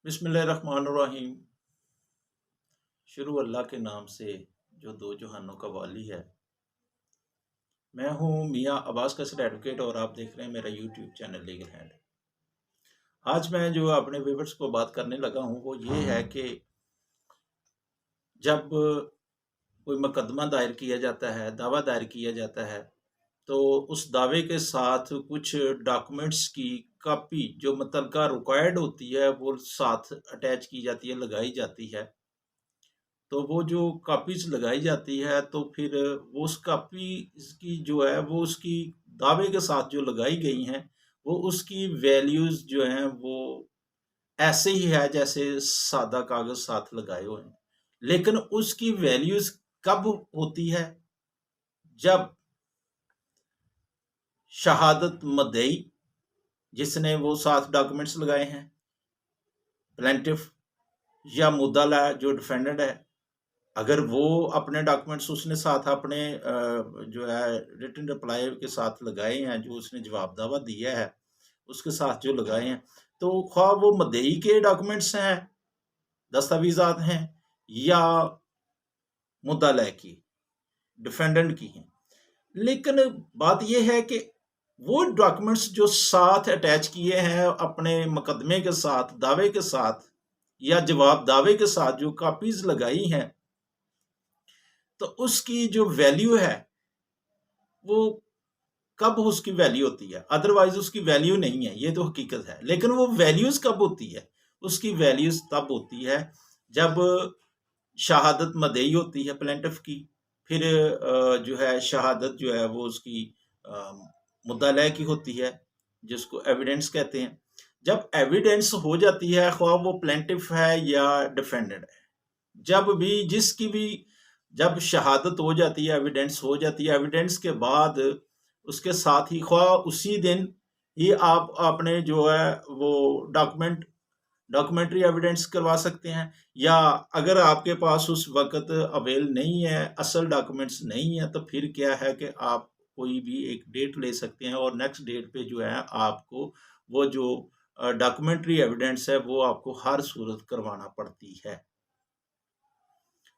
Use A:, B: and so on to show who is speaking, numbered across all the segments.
A: बिस्मिल्लाहिर्रहमानिर्रहीम। शुरू अल्लाह के नाम से जो दो जहानों का वाली है। मैं हूँ मियाँ अब्बास कसर एडवोकेट और आप देख रहे हैं मेरा यूट्यूब चैनल लीगल हैंड। आज मैं जो अपने व्यूअर्स को बात करने लगा हूँ वो ये है कि जब कोई मुकदमा दायर किया जाता है, दावा दायर किया जाता है, तो उस दावे के साथ कुछ डॉक्यूमेंट्स की कॉपी जो मुतलका रिक्वायर्ड होती है वो साथ अटैच की जाती है, लगाई जाती है। तो वो जो कॉपीज़ लगाई जाती है तो फिर वो उस कॉपीज़ की जो है वो उसकी दावे के साथ जो लगाई गई हैं, वो उसकी वैल्यूज़ जो हैं वो ऐसे ही है जैसे सादा कागज़ साथ लगाए हुए हैं। लेकिन उसकी वैल्यूज़ कब होती है? जब शहादत मुद्दई जिसने वो साथ डॉक्यूमेंट्स लगाए हैं, प्लेंटिफ या मुद्दला जो डिफेंडेंट है, अगर वो अपने डॉक्यूमेंट्स उसने साथ अपने जो है रिटन रिप्लाई के साथ लगाए हैं, जो उसने जवाब दावा दिया है उसके साथ जो लगाए हैं, तो ख्वाह वो मुद्दई के डॉक्यूमेंट्स हैं, दस्तावेजात हैं, या मुद्दला की, डिफेंडेंट की हैं। लेकिन बात यह है कि वो डॉक्यूमेंट्स जो साथ अटैच किए हैं अपने मुकदमे के साथ, दावे के साथ या जवाब दावे के साथ जो कॉपीज लगाई हैं, तो उसकी जो वैल्यू है वो कब उसकी वैल्यू होती है? अदरवाइज उसकी वैल्यू नहीं है, ये तो हकीकत है। लेकिन वो वैल्यूज कब होती है? उसकी वैल्यूज तब होती है जब शहादत मदई होती है प्लेंटिफ की, फिर जो है शहादत जो है वो उसकी मुद्दला की होती है, जिसको एविडेंस कहते हैं। जब एविडेंस हो जाती है, ख्वाह वो प्लेंटिफ है या डिफेंडेंट है, जब भी जिसकी भी जब शहादत हो जाती है, एविडेंस हो जाती है, एविडेंस के बाद उसके साथ ही ख्वाह उसी दिन ही आप आपने जो है वो डॉक्यूमेंट्री एविडेंस करवा सकते हैं, या अगर आपके पास उस वक्त अवेल नहीं है, असल डॉक्यूमेंट्स नहीं है, तो फिर क्या है कि आप कोई भी एक डेट ले सकते हैं और नेक्स्ट डेट पे जो है आपको वो जो डॉक्यूमेंट्री एविडेंस है वो आपको हर सूरत करवाना पड़ती है।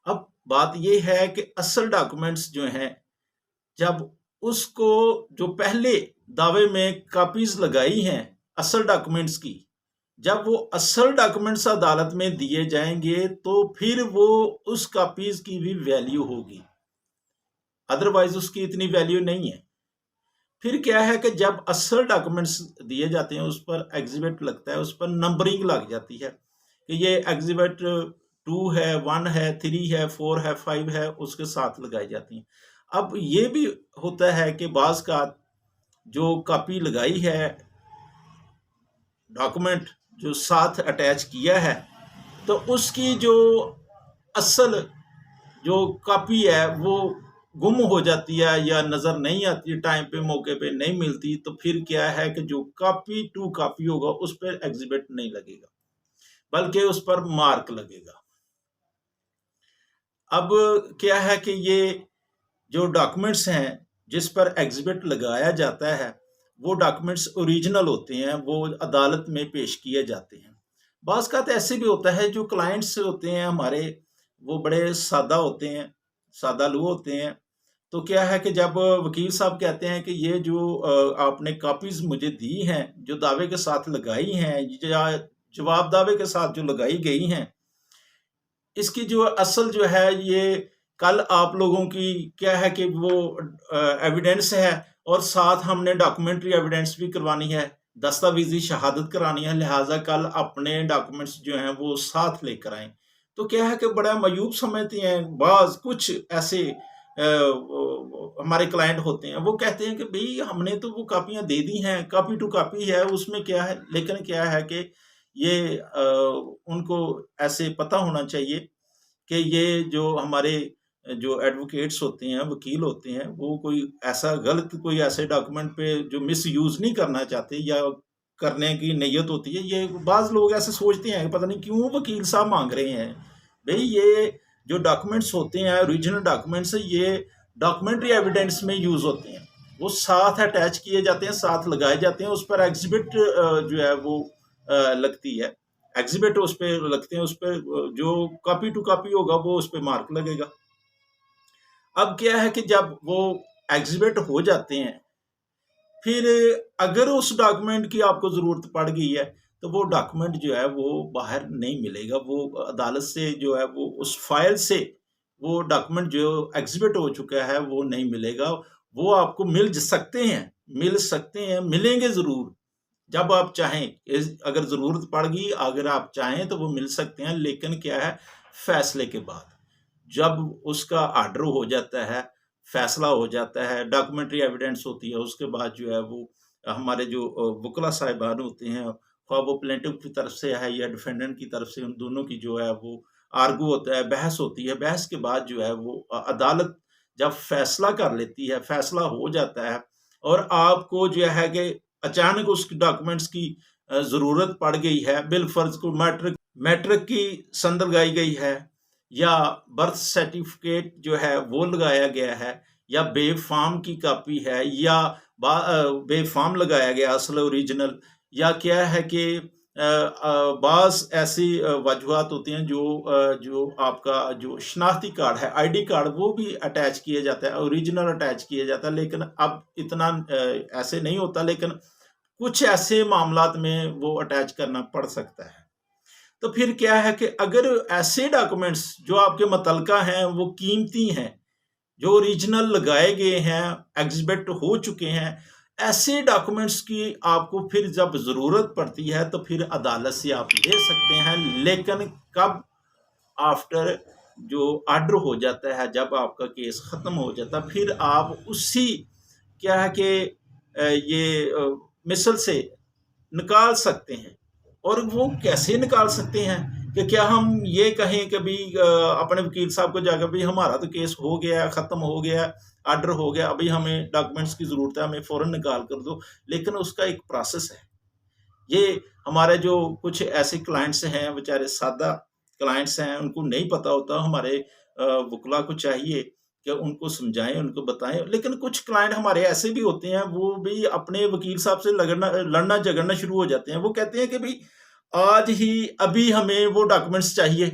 A: अब बात यह है कि असल डॉक्यूमेंट्स जो हैं, जब उसको जो पहले दावे में कॉपीज लगाई हैं असल डॉक्यूमेंट्स की, जब वो असल डॉक्यूमेंट्स अदालत में दिए जाएंगे तो फिर वो उस कॉपीज की भी वैल्यू होगी, अदरवाइज उसकी इतनी वैल्यू नहीं है। फिर क्या है कि जब असल डॉक्यूमेंट्स दिए जाते हैं उस पर एग्जिबिट लगता है, उस पर नंबरिंग लग जाती है कि ये एग्जिबिट 2 है, 1 है, 3 है, 4 है, 5 है, उसके साथ लगाई जाती हैं। अब ये भी होता है कि बाज का जो कॉपी लगाई है, डॉक्यूमेंट जो साथ अटैच किया है, तो उसकी जो असल जो कॉपी है वो गुम हो जाती है या नज़र नहीं आती, टाइम पे मौके पे नहीं मिलती, तो फिर क्या है कि जो कॉपी टू कॉपी होगा उस पर एग्जिबिट नहीं लगेगा, बल्कि उस पर मार्क लगेगा। अब क्या है कि ये जो डॉक्यूमेंट्स हैं जिस पर एग्जिबिट लगाया जाता है, वो डॉक्यूमेंट्स ओरिजिनल होते हैं, वो अदालत में पेश किए जाते हैं। बाज़ का ऐसे भी होता है जो क्लाइंट्स होते हैं हमारे, वो बड़े सादा होते हैं, सादा लू होते हैं। तो क्या है कि जब वकील साहब कहते हैं कि ये जो आपने कॉपीज मुझे दी हैं, जो दावे के साथ लगाई हैं या जवाब दावे के साथ जो लगाई गई हैं, इसकी जो असल जो है ये कल आप लोगों की क्या है कि वो एविडेंस है और साथ हमने डॉक्यूमेंट्री एविडेंस भी करवानी है, दस्तावेजी शहादत करानी है, लिहाजा कल अपने डॉक्यूमेंट्स जो हैं वो साथ लेकर आए। तो क्या है कि बड़ा मयूब समझते हैं बाज कुछ ऐसे हमारे क्लाइंट होते हैं, वो कहते हैं कि भाई हमने तो वो कापियां दे दी हैं, कॉपी टू कॉपी है, उसमें क्या है। लेकिन क्या है कि ये उनको ऐसे पता होना चाहिए कि ये जो हमारे जो एडवोकेट्स होते हैं, वकील होते हैं, वो कोई ऐसा गलत कोई ऐसे डॉक्यूमेंट पे जो मिस यूज नहीं करना चाहते या करने की नीयत होती है। ये बाज लोग ऐसे सोचते हैं पता नहीं क्यों वकील साहब मांग रहे हैं। भाई ये जो डॉक्यूमेंट्स होते हैं ओरिजिनल डॉक्यूमेंट्स, ये डॉक्यूमेंट्री एविडेंस में यूज होते हैं, वो साथ अटैच किए जाते हैं, साथ लगाए जाते हैं, उस पर एग्जिबिट जो है वो लगती है, एग्जिबिट उस पर लगते हैं, उस पर जो कॉपी टू कॉपी होगा वो उस पर मार्क लगेगा। अब क्या है कि जब वो एग्जिबिट हो जाते हैं, फिर अगर उस डॉक्यूमेंट की आपको ज़रूरत पड़ गई है तो वो डॉक्यूमेंट जो है वो बाहर नहीं मिलेगा, वो अदालत से जो है वो उस फाइल से वो डॉक्यूमेंट जो एग्जिबिट हो चुका है वो नहीं मिलेगा। वो आपको मिल सकते हैं, मिलेंगे ज़रूर जब आप चाहें। अगर ज़रूरत पड़ गई, अगर आप चाहें तो वो मिल सकते हैं, लेकिन क्या है, फैसले के बाद। जब उसका ऑर्डर हो जाता है, फैसला हो जाता है, डॉक्यूमेंट्री एविडेंस होती है, उसके बाद जो है वो हमारे जो वकील साहिबान होते हैं, ख्वाह वो प्लेंटिफ की तरफ से है या डिफेंडेंट की तरफ से, उन दोनों की जो है वो आर्गू होता है, बहस होती है। बहस के बाद जो है वो अदालत जब फैसला कर लेती है, फैसला हो जाता है और आपको जो है कि अचानक उस डॉक्यूमेंट्स की ज़रूरत पड़ गई है, बिलफर्ज को मैट्रिक मैट्रिक की संद लगाई गई है या बर्थ सर्टिफिकेट जो है वो लगाया गया है या बेफाम की कॉपी है या बेफाम लगाया गया असल ओरिजिनल, या क्या है कि बाज़ ऐसी वजूहात होती हैं जो आपका जो शनाख्ती कार्ड है, आईडी कार्ड, वो भी अटैच किया जाता है, ओरिजिनल अटैच किया जाता है। लेकिन अब इतना ऐसे नहीं होता, लेकिन कुछ ऐसे मामलात में वो अटैच करना पड़ सकता है। तो फिर क्या है कि अगर ऐसे डॉक्यूमेंट्स जो आपके मुतलका हैं वो कीमती हैं, जो ओरिजिनल लगाए गए हैं, एग्जिबिट हो चुके हैं, ऐसे डॉक्यूमेंट्स की आपको फिर जब ज़रूरत पड़ती है तो फिर अदालत से आप ले सकते हैं। लेकिन कब? आफ्टर जो ऑर्डर हो जाता है, जब आपका केस ख़त्म हो जाता है, फिर आप उसी क्या है कि मिसल से निकाल सकते हैं। और वो कैसे निकाल सकते हैं कि क्या हम ये कहें कि भी अपने वकील साहब को जाकर भी हमारा तो केस हो गया, ख़त्म हो गया, ऑर्डर हो गया, अभी हमें डॉक्यूमेंट्स की ज़रूरत है, हमें फ़ौरन निकाल कर दो। लेकिन उसका एक प्रोसेस है। ये हमारे जो कुछ ऐसे क्लाइंट्स हैं, बेचारे सादा क्लाइंट्स हैं, उनको नहीं पता होता। हमारे वकील को चाहिए कि उनको समझाएं, उनको बताएं। लेकिन कुछ क्लाइंट हमारे ऐसे भी होते हैं, वो भी अपने वकील साहब से लड़ना झगड़ना शुरू हो जाते हैं। वो कहते हैं कि भाई आज ही अभी हमें वो डॉक्यूमेंट्स चाहिए।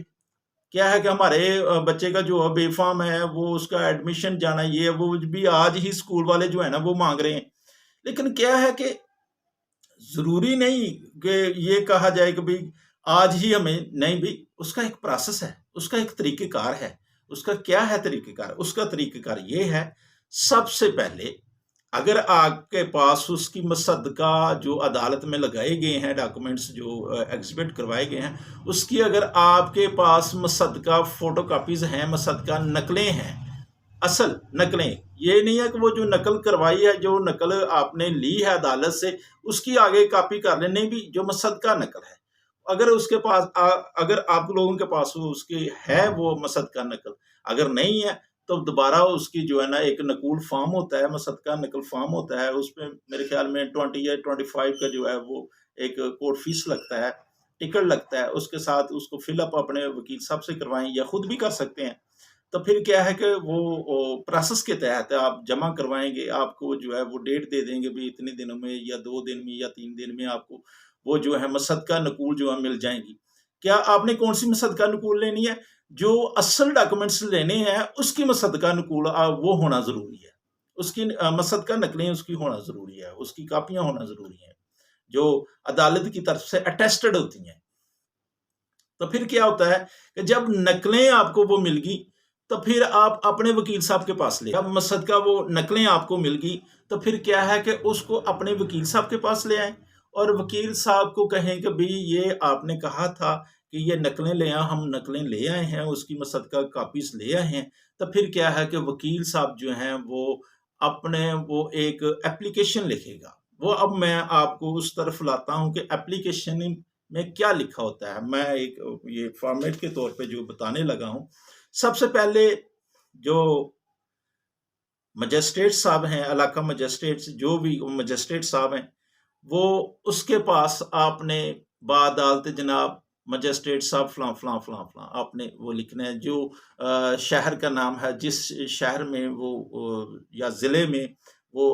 A: क्या है कि हमारे बच्चे का जो बेफाम है, वो उसका एडमिशन जाना, ये वो भी आज ही स्कूल वाले जो है ना वो मांग रहे हैं। लेकिन क्या है कि ज़रूरी नहीं कि ये कहा जाए कि भाई आज ही हमें, नहीं भाई, उसका एक प्रोसेस है, उसका एक तरीक़ेकार है। उसका क्या है तरीक़ेकार? उसका तरीक़ेकार ये है, सबसे पहले अगर आपके पास उसकी मसद्दक़ा जो अदालत में लगाए गए हैं डॉक्यूमेंट्स जो एग्ज़िबिट करवाए गए हैं, उसकी अगर आपके पास मसद्दक़ा फ़ोटोकॉपीज़ हैं, मसद्दक़ा नकलें हैं, असल नकलें, ये नहीं है कि वो जो नकल करवाई है, जो नकल आपने ली है अदालत से, उसकी आगे कॉपी कर लें, नहीं भी, जो मसद्दक़ा नकल है, अगर उसके पास अगर आप लोगों के पास उसकी है वो मसद्दक़ा नकल, अगर नहीं है तो दोबारा उसकी जो है ना एक नकूल फॉर्म होता है, मसद्दक़ा नकल फॉर्म होता है, उसमें मेरे ख्याल में 20 या 25 का जो है वो एक कोर्ट फीस लगता है, टिकट लगता है। उसके साथ उसको फिल अप अपने वकील साहब से करवाएं या खुद भी कर सकते हैं। तो फिर क्या है कि वो प्रोसेस के तहत आप जमा करवाएंगे, आपको जो है वो डेट दे देंगे भी इतने दिनों में या 2 दिन में या 3 दिन में आपको वो जो है मसद्दक़ा नकूल जो है मिल जाएंगी। क्या आपने कौन सी मसद्दक़ा नकूल लेनी है? जो असल डॉक्यूमेंट्स लेने हैं उसकी मसद्दक़ा नकूल वो होना ज़रूरी है। उसकी मसद्दक़ा नकलें उसकी होना ज़रूरी है, उसकी कापियाँ होना ज़रूरी है, जो अदालत की तरफ से अटेस्टेड होती हैं। तो फिर क्या होता है कि जब नकलें आपको वो मिल गई, तो फिर आप अपने वकील साहब के पास ले, अब मसद्दक़ा वो नकलें आपको मिल गई, तो फिर क्या है कि उसको अपने वकील साहब के पास ले आएँ और वकील साहब को कहें कि भई ये आपने कहा था कि ये नकलें ले आएँ, हम नकलें ले आए हैं, उसकी मसद्दक़ा कॉपीज़ ले आए हैं। तो फिर क्या है कि वकील साहब जो हैं वो अपने वो एक एप्लीकेशन लिखेगा। वो अब मैं आपको उस तरफ लाता हूँ कि एप्लीकेशन में क्या लिखा होता है। मैं एक ये फॉर्मेट के तौर पे जो बताने लगा हूँ। सबसे पहले जो मजिस्ट्रेट साहब हैं, इलाका मजिस्ट्रेट्स, जो भी मजिस्ट्रेट साहब हैं, वो उसके पास आपने बाअदालत जनाब मजिस्ट्रेट साहब फ़लाँ, फ़लाँ, फ़लाँ, फ़लाँ आपने वो लिखना है। जो शहर का नाम है, जिस शहर में वो या ज़िले में वो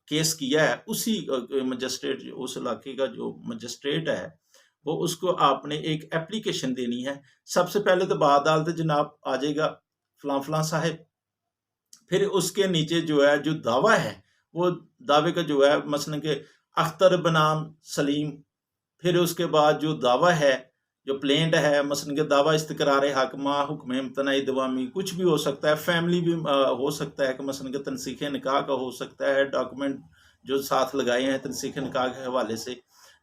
A: केस किया है, उसी मजिस्ट्रेट उस इलाके का जो मजिस्ट्रेट है, वो उसको आपने एक एप्लीकेशन देनी है। सबसे पहले तो बाअदालत जनाब आ जाएगा फलां फलां साहिब, फिर उसके नीचे जो है जो दावा है, वो दावे का जो है मसलन के अख्तर बनाम सलीम, फिर उसके बाद जो दावा है, जो प्लेंट है, मसलन के दावा इस्तकरार हक मा हुक्म इम्तनाई दवामी, कुछ भी हो सकता है, फैमिली भी हो सकता है कि मसलन के तनसीख निकाह का हो सकता है, डॉक्यूमेंट जो साथ लगाए हैं तनसीख निकाह के हवाले से।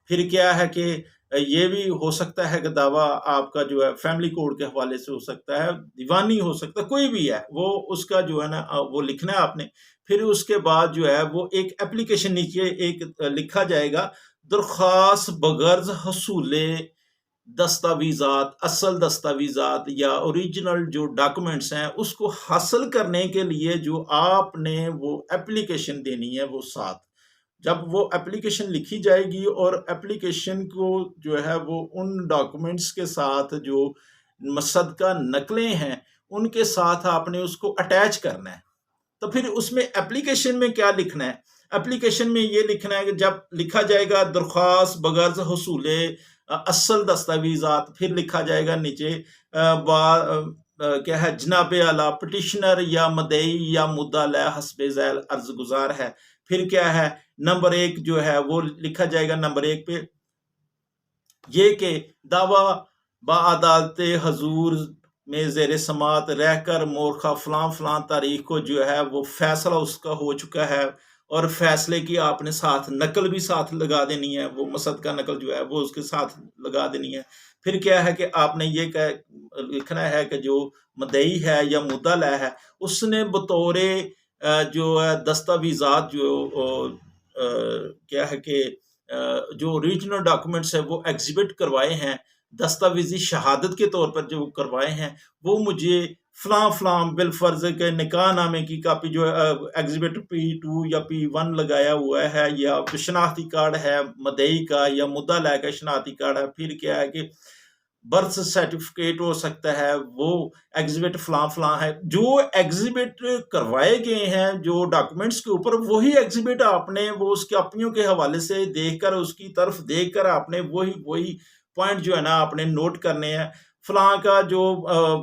A: फिर क्या है कि ये भी हो सकता है कि दावा आपका जो है फैमिली कोड के हवाले से हो सकता है, दीवानी हो सकता है, कोई भी है, वो उसका जो है ना वो लिखना है आपने। फिर उसके बाद जो है वो एक एप्लीकेशन नीचे एक लिखा जाएगा, दरख्वास्त बगर्ज हसूले दस्तावेजात, असल दस्तावेजात या ओरिजिनल जो डॉक्यूमेंट्स हैं उसको हासिल करने के लिए जो आपने वो एप्लीकेशन देनी है वो साथ। जब वो एप्लीकेशन लिखी जाएगी और एप्लीकेशन को जो है वो उन डॉक्यूमेंट्स के साथ जो मसद्दा नकलें हैं उनके साथ आपने उसको अटैच करना है। तो फिर उसमें एप्लीकेशन में क्या लिखना है? एप्लीकेशन में ये लिखना है कि जब लिखा जाएगा दरख्वास्त बगर्ज हसूले असल दस्तावेजात, फिर लिखा जाएगा नीचे क्या है, जनाब आला पिटिशनर या मदई या मुद्दा हस्बे झैल अर्ज गुजार है। फिर क्या है, नंबर 1 जो है वो लिखा जाएगा नंबर 1 पे ये कि दावा बाअदालत हजूर में जेर समात रहकर मोरखा फलां फलां तारीख को जो है वो फैसला उसका हो चुका है, और फैसले की आपने साथ नकल भी साथ लगा देनी है, वो मसद्दा नकल जो है वो उसके साथ लगा देनी है। फिर क्या है कि आपने ये लिखना है कि जो मदई है या मुद्दा है उसने बतौरे जो है दस्तावेजात जो क्या है कि जो ओरिजिनल डॉक्यूमेंट्स है वो एग्जिबिट करवाए हैं, दस्तावेजी शहादत के तौर पर जो करवाए हैं, वो मुझे फलां फलां बिलफर्ज के निकाह नामे की कापी जो एग्जिबिट P2 या P1 लगाया हुआ है, या शनाख्ती कार्ड है मदई का या मुद्दा का शनाख्ती कार्ड है। फिर क्या है कि बर्थ सर्टिफिकेट हो सकता है, वो एग्जिबिट फलां फलां है, जो एग्जिबिट करवाए गए हैं जो डॉक्यूमेंट्स के ऊपर, वही एग्जिबिट आपने वो उसके कापियों के हवाले से देखकर उसकी तरफ देखकर आपने वही वही पॉइंट जो है ना आपने नोट करने हैं। फलां का जो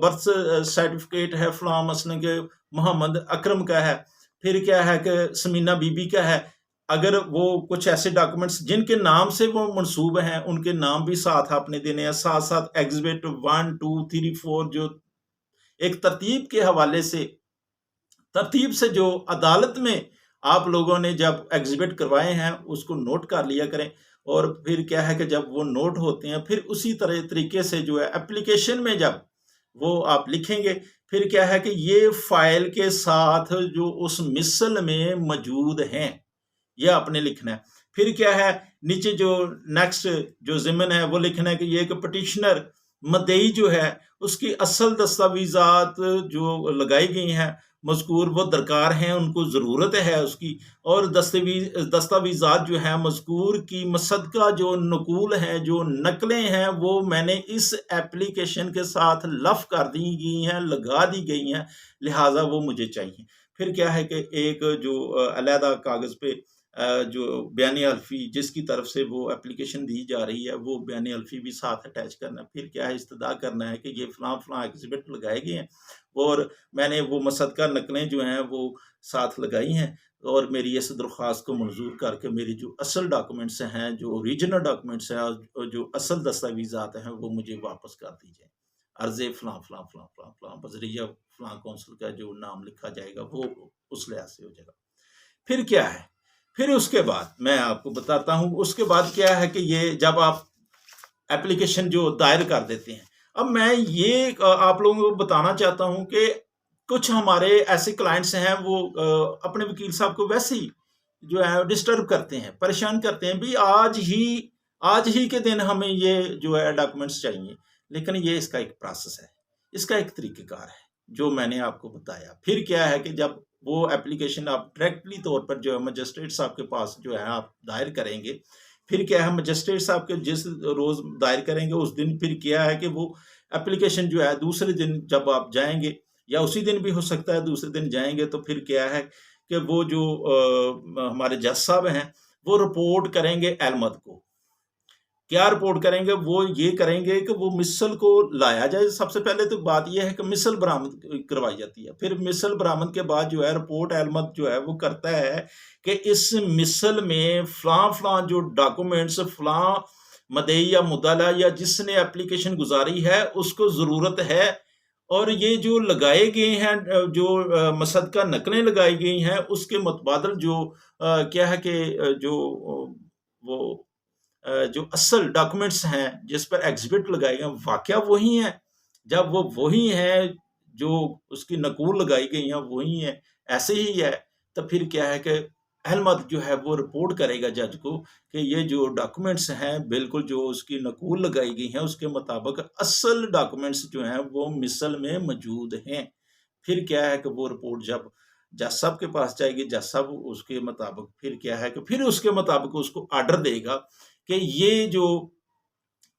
A: बर्थ सर्टिफिकेट है फलां मसलन के मोहम्मद अकरम का है, फिर क्या है कि समीना बीबी का है, अगर वो कुछ ऐसे डॉक्यूमेंट्स जिनके नाम से वो मंसूब हैं उनके नाम भी साथ आपने देने हैं, साथ साथ एग्जिबिट 1 2 3 4 जो एक तरतीब के हवाले से, तरतीब से जो अदालत में आप लोगों ने जब एग्जिबिट करवाए हैं उसको नोट कर लिया करें। और फिर क्या है कि जब वो नोट होते हैं फिर उसी तरह तरीके से जो है एप्लीकेशन में जब वो आप लिखेंगे, फिर क्या है कि ये फाइल के साथ जो उस मिसल में मौजूद हैं ये आपने लिखना है। फिर क्या है, नीचे जो नेक्स्ट जो ज़िमन है वो लिखना है कि ये एक पिटिशनर मदई जो है उसकी असल दस्तावेजात जो लगाई गई हैं मज़कूर वो दरकार हैं, उनको ज़रूरत है उसकी, और दस्तावेजात जो हैं मज़कूर की मसद्दा जो नकूल हैं जो नकलें हैं वो मैंने इस एप्लीकेशन के साथ लफ कर दी गई हैं, लगा दी गई हैं, लिहाजा वो मुझे चाहिए। फिर क्या है कि एक जो अलहदा कागज़ पे जो बयान हल्फी जिसकी तरफ से वो एप्लीकेशन दी जा रही है वो बयान हल्फी भी साथ अटैच करना है। फिर क्या है, इस्तदा करना है कि ये फलां फलां एग्जिबिट लगाए गए हैं और मैंने वो मसद्दा नकलें जो हैं वो साथ लगाई हैं, और मेरी इस दरख्वास्त को मंजूर करके मेरी जो असल डॉक्यूमेंट्स हैं, जो ओरिजिनल डॉक्यूमेंट्स हैं और जो असल दस्तावेजात हैं वो मुझे वापस कर दीजिए। अर्ज़े फलां फलां फलां फलां फलां बजरिया फलां कौंसल का जो नाम लिखा जाएगा वो उस लिहाज से हो जाएगा। फिर क्या है, फिर उसके बाद मैं आपको बताता हूँ उसके बाद क्या है कि ये जब आप एप्लीकेशन जो दायर कर देते हैं, अब मैं ये आप लोगों को बताना चाहता हूँ कि कुछ हमारे ऐसे क्लाइंट्स हैं वो अपने वकील साहब को वैसे ही जो है डिस्टर्ब करते हैं, परेशान करते हैं, भी आज ही के दिन हमें ये जो है डॉक्यूमेंट्स चाहिए। लेकिन ये इसका एक प्रोसेस है, इसका एक तरीक़ेकार है जो मैंने आपको बताया। फिर क्या है कि जब वो एप्लीकेशन आप डायरेक्टली तौर पर जो है मजिस्ट्रेट साहब के पास जो है आप दायर करेंगे, फिर क्या है मजिस्ट्रेट साहब के जिस रोज़ दायर करेंगे उस दिन फिर क्या है कि वो एप्लीकेशन जो है दूसरे दिन जब आप जाएंगे, या उसी दिन भी हो सकता है दूसरे दिन जाएंगे, तो फिर क्या है कि वो जो हमारे जज साहब हैं वो रिपोर्ट करेंगे अहमद को। क्या रिपोर्ट करेंगे? वो ये करेंगे कि वो मिसल को लाया जाए। सबसे पहले तो बात ये है कि मिसल बरामद करवाई जाती है। फिर मिसल बरामद के बाद जो है रिपोर्ट अहमद जो है वो करता है कि इस मिसल में फलां-फलां जो डॉक्यूमेंट्स फलां मदई या मुद्दला या जिसने एप्लीकेशन गुजारी है उसको ज़रूरत है, और ये जो लगाए गए हैं जो मसद्दा नकलें लगाई गई हैं उसके मुतबादल जो क्या है कि जो वो जो असल डॉक्यूमेंट्स हैं जिस पर एग्जिबिट लगाए गए वाकया वही हैं। जब वो वही हैं जो उसकी नकूल लगाई गई हैं वही हैं, ऐसे ही है, तो फिर क्या है कि अहमद जो है वो रिपोर्ट करेगा जज को कि ये जो डॉक्यूमेंट्स हैं बिल्कुल जो उसकी नकूल लगाई गई हैं उसके मुताबिक असल डॉक्यूमेंट्स जो हैं वो मिसल में मौजूद हैं। फिर क्या है कि वो रिपोर्ट जब जज साहब के पास जाएगी, जज साहब उसके मुताबिक फिर क्या है कि फिर उसके मुताबिक उसको ऑर्डर देगा कि ये जो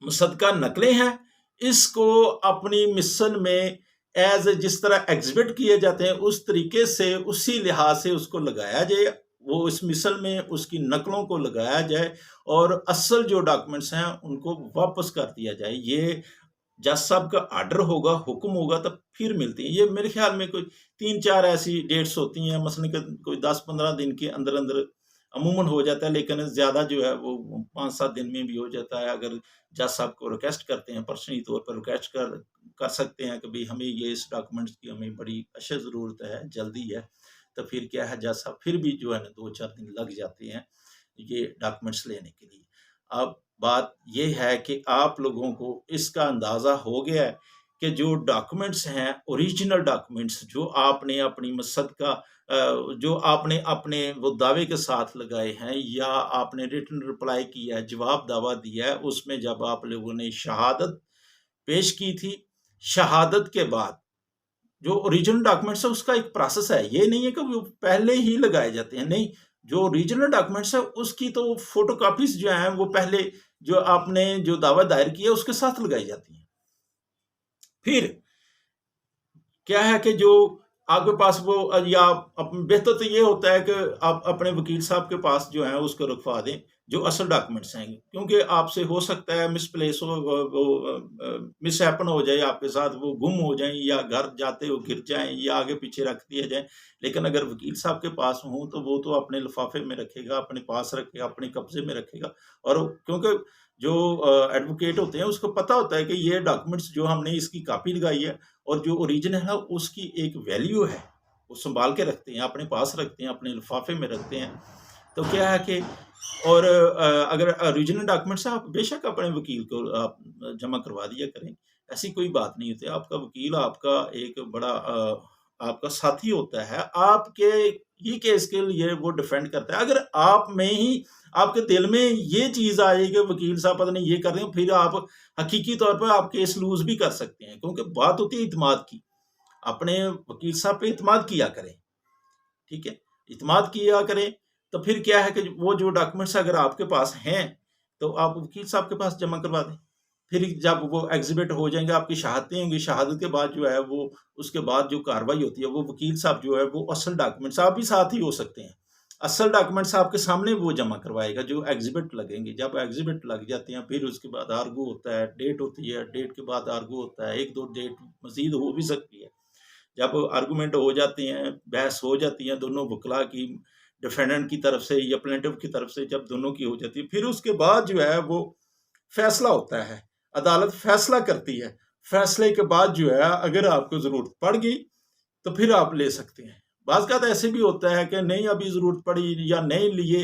A: मुसद्दका नकलें हैं, इसको अपनी मिशन में एज़ जिस तरह एग्ज़िबिट किए जाते हैं, उस तरीके से, उसी लिहाज से उसको लगाया जाए। वो इस मिसल में उसकी नकलों को लगाया जाए और असल जो डॉक्यूमेंट्स हैं, उनको वापस कर दिया जाए। ये जज साहब का ऑर्डर होगा, हुक्म होगा तब फिर मिलती है। ये मेरे ख्याल में कोई 3-4 ऐसी डेट्स होती हैं, मसलन कि कोई 10-15 दिन के अंदर-अंदर अमूमन हो जाता है, लेकिन ज़्यादा जो है वो 5-7 दिन में भी हो जाता है। अगर जज साहब को रिक्वेस्ट करते हैं, पर्सनली तौर पर रिक्वेस्ट कर कर सकते हैं कि भई हमें ये इस डॉक्यूमेंट्स की हमें बड़ी अशद ज़रूरत है, जल्दी है। तो फिर क्या है, जज साहब फिर भी जो है ना 2-4 दिन लग जाते हैं, ये डॉक्यूमेंट्स लेने के लिए। अब बात ये है कि आप लोगों को इसका अंदाज़ा हो गया है कि जो डॉक्यूमेंट्स हैं, ओरिजिनल डॉक्यूमेंट्स जो आपने अपनी मसद्दा जो आपने अपने वो दावे के साथ लगाए हैं या आपने रिटन रिप्लाई किया है, जवाब दावा दिया है, उसमें जब आप लोगों ने शहादत पेश की थी, शहादत के बाद जो ओरिजिनल डॉक्यूमेंट्स है उसका एक प्रोसेस है। ये नहीं है कि वो पहले ही लगाए जाते हैं, नहीं। जो ओरिजिनल डॉक्यूमेंट्स है उसकी तो फोटोकॉपीज़ जो हैं वो पहले जो आपने जो दावा दायर किया उसके साथ लगाई जाती हैं। फिर क्या है कि जो आपके पास वो या बेहतर तो ये होता है कि आप अपने वकील साहब के पास जो है उसको रखवा दें, जो असल डॉक्यूमेंट्स हैं। क्योंकि आपसे हो सकता है मिसप्लेस हो मिसहैपन हो जाए आपके साथ, वो गुम हो जाएँ या घर जाते हो गिर जाएँ या आगे पीछे रख दिए जाएँ। लेकिन अगर वकील साहब के पास हों तो वो तो अपने लिफ़ाफ़े में रखेगा, अपने पास रखेगा, अपने कब्ज़े में रखेगा, और क्योंकि जो एडवोकेट होते हैं उसको पता होता है कि ये डॉक्यूमेंट्स जो हमने इसकी कॉपी लगाई है और जो ओरिजिनल है उसकी एक वैल्यू है, वो सँभाल के रखते हैं, अपने पास रखते हैं, अपने लिफ़ाफ़े में रखते हैं। तो क्या है कि और अगर ओरिजिनल डॉक्यूमेंट्स आप बेशक अपने वकील को आप जमा करवा दिया करें, ऐसी कोई बात नहीं होती। आपका वकील आपका एक बड़ा आपका साथी होता है, आपके ही केस के लिए वो डिफेंड करता है। अगर आप में ही आपके दिल में ये चीज़ आ जाए कि वकील साहब पता नहीं ये कर रहे हैं, फिर आप हकीकी तौर पर आप केस लूज़ भी कर सकते हैं, क्योंकि बात होती है इत्मीनान की। अपने वकील साहब पे इत्मीनान किया करें, ठीक है? इत्मीनान किया करें, तो फिर क्या है कि वो जो डॉक्यूमेंट्स अगर आपके पास हैं, तो आप वकील साहब के पास जमा करवा दें। फिर जब वो एग्ज़िबिट हो जाएँगे, आपकी शहादतें होंगी, शहादत के बाद जो है वो उसके बाद जो कार्रवाई होती है, वो वकील साहब जो है वो असल डॉक्यूमेंट्स आप भी साथ ही हो सकते हैं। असल डॉक्यूमेंट्स आपके सामने वो जमा करवाएगा, जो एग्ज़िबिट लगेंगे। जब एग्ज़िबिट लग जाते हैं, फिर उसके बाद आर्गू होता है, डेट होती है, डेट के बाद आर्गू होता है, 1-2 डेट मज़ीद हो भी सकती है। जब आर्गूमेंट हो जाते हैं, बहस हो जाती है दोनों वकला की, डिफेंडेंट की तरफ से या प्लेंटिफ की तरफ से, जब दोनों की हो जाती है, फिर उसके बाद जो है वो फैसला होता है। अदालत फैसला करती है। फैसले के बाद जो है अगर आपको ज़रूरत पड़ गई, तो फिर आप ले सकते हैं। बाज़-औक़ात ऐसे भी होता है कि नहीं अभी ज़रूरत पड़ी या नहीं लिए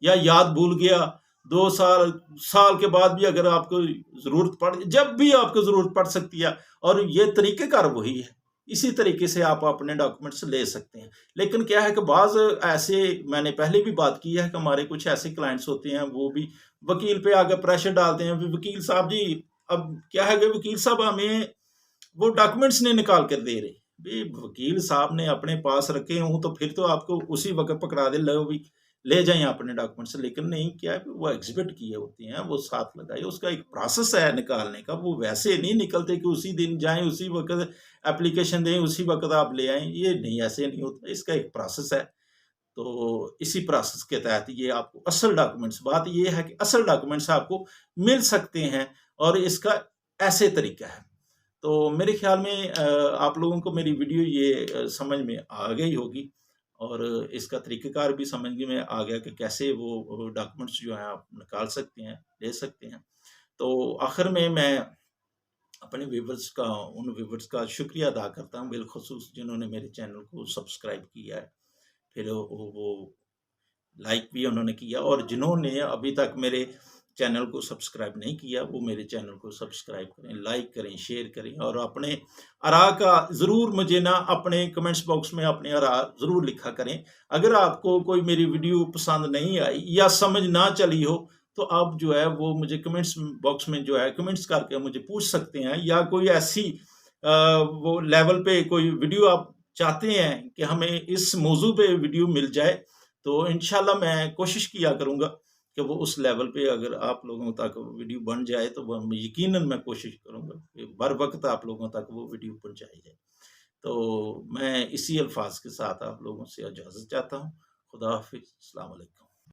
A: या याद भूल गया, 2 साल साल के बाद भी अगर आपको ज़रूरत पड़, जब भी आपको ज़रूरत पड़ सकती है, और ये तरीक़ेकार वही है। इसी तरीके से आप अपने डॉक्यूमेंट्स ले सकते हैं। लेकिन क्या है कि बाज़ ऐसे, मैंने पहले भी बात की है कि हमारे कुछ ऐसे क्लाइंट्स होते हैं, वो भी वकील पे आके प्रेशर डालते हैं, वकील साहब जी, अब क्या है कि वकील साहब हमें वो डॉक्यूमेंट्स नहीं निकाल कर दे रहे। भई वकील साहब ने अपने पास रखे हों तो फिर तो आपको उसी वक़्त पकड़ा दें, लो भी ले जाएँ अपने डॉक्यूमेंट्स। लेकिन नहीं, क्या है कि वो एग्ज़िबिट किए होते हैं, वो साथ लगाए, उसका एक प्रोसेस है निकालने का। वो वैसे नहीं निकलते कि उसी दिन जाएँ, उसी वक़्त एप्लीकेशन दें, उसी वक़्त आप ले आएँ, ये नहीं, ऐसे नहीं होता। इसका एक प्रोसेस है। तो इसी प्रोसेस के तहत ये आपको असल डॉक्यूमेंट्स, बात ये है कि असल डॉक्यूमेंट्स आपको मिल सकते हैं और इसका ऐसे तरीका है। तो मेरे ख्याल में आप लोगों को मेरी वीडियो ये समझ में आ गई होगी और इसका तरीक़ेकार भी समझ में आ गया कि कैसे वो डॉक्यूमेंट्स जो हैं आप निकाल सकते हैं, ले सकते हैं। तो आखिर में मैं अपने उन व्यूवर्स का शुक्रिया अदा करता हूँ, बिलख़ुसूस जिन्होंने मेरे चैनल को सब्सक्राइब किया है। फिर वो लाइक भी उन्होंने किया, और जिन्होंने अभी तक मेरे चैनल को सब्सक्राइब नहीं किया, वो मेरे चैनल को सब्सक्राइब करें, लाइक करें, शेयर करें और अपने आरा का ज़रूर मुझे ना अपने कमेंट्स बॉक्स में अपने आरा ज़रूर लिखा करें। अगर आपको कोई मेरी वीडियो पसंद नहीं आई या समझ ना चली हो, तो आप जो है वो मुझे कमेंट्स बॉक्स में जो है कमेंट्स करके मुझे पूछ सकते हैं, या कोई ऐसी वो लेवल पे कोई वीडियो आप चाहते हैं कि हमें इस मौजू पे वीडियो मिल जाए, तो इंशाल्लाह मैं कोशिश किया करूँगा कि वो उस लेवल पे अगर आप लोगों तक वीडियो बन जाए, तो वो यकीनन मैं कोशिश करूँगा कि बर वक़्त आप लोगों तक वो वीडियो पहुँचाई जाए। तो मैं इसी अल्फ़ाज़ के साथ आप लोगों से इजाज़त चाहता हूँ। खुदा हाफ़िज़। अस्सलाम वालेकुम।